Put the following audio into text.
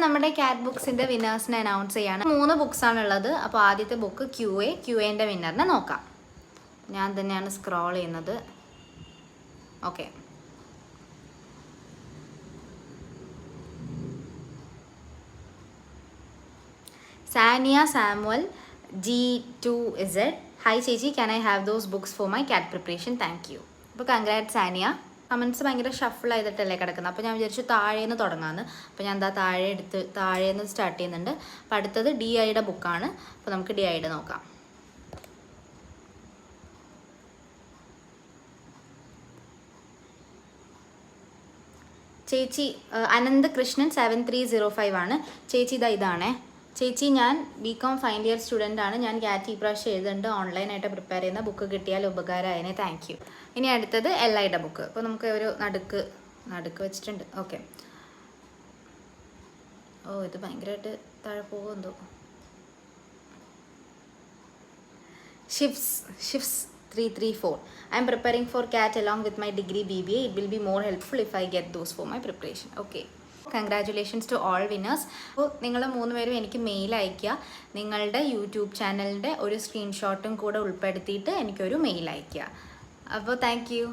നമ്മുടെ കാറ്റ് ബുക്സിൻ്റെ വിന്നേഴ്സിനെ അനൗൺസ് ചെയ്യാണ്. 3 ബുക്സാണുള്ളത്. അപ്പോൾ ആദ്യത്തെ ബുക്ക് ക്യൂഎൻ്റെ വിന്നറിനെ നോക്കാം. ഞാൻ തന്നെയാണ് സ്ക്രോൾ ചെയ്യുന്നത്. Okay, Saniya Samuel G2Z. Hi ചേച്ചി, can I have those books for my CAT preparation? Thank you. അപ്പോൾ കൺഗ്രാറ്റ് സാനിയ. കമൻറ്റ്സ് ഭയങ്കര ഷഫിൾ ചെയ്തിട്ടല്ലേ കിടക്കുന്നത്. അപ്പോൾ ഞാൻ വിചാരിച്ചു താഴേന്ന് തുടങ്ങാമെന്ന്. അപ്പോൾ ഞാൻ എന്താ താഴേന്ന് സ്റ്റാർട്ട് ചെയ്യുന്നുണ്ട്. അപ്പോൾ അടുത്തത് DIയുടെ ബുക്കാണ്. അപ്പോൾ നമുക്ക് DIയുടെ നോക്കാം. ചേച്ചി അനന്ത് കൃഷ്ണൻ 7305 ആണ്. ചേച്ചി ഇതാണേ. ചേച്ചി, ഞാൻ BCom ഫൈനൽ ഇയർ സ്റ്റുഡൻ്റ് ആണ്. ഞാൻ കാറ്റ് ഈ പ്രാവശ്യം എഴുതുന്നുണ്ട്. ഓൺലൈനായിട്ട് പ്രിപ്പയർ ചെയ്യുന്ന ബുക്ക് കിട്ടിയാൽ ഉപകാരമായതിനെ. Thank you. ഇനി അടുത്തത് LIയുടെ ബുക്ക്. അപ്പോൾ നമുക്ക് ഒരു നടുക്ക് വെച്ചിട്ടുണ്ട്. ഓക്കെ. ഇത് ഭയങ്കരമായിട്ട് താഴെ പോകുമെന്തോ. ഷിഫ്സ് 334. I am preparing for CAT along with my degree BBA. It will be more helpful if I get those for my preparation. Okay. Congratulations to all winners. അപ്പോൾ നിങ്ങൾ 3 പേരും എനിക്ക് മെയിൽ അയയ്ക്കുക. നിങ്ങളുടെ യൂട്യൂബ് ചാനലിൻ്റെ ഒരു സ്ക്രീൻഷോട്ടും കൂടെ ഉൾപ്പെടുത്തിയിട്ട് എനിക്കൊരു മെയിൽ അയയ്ക്കുക. അപ്പോൾ താങ്ക് യു.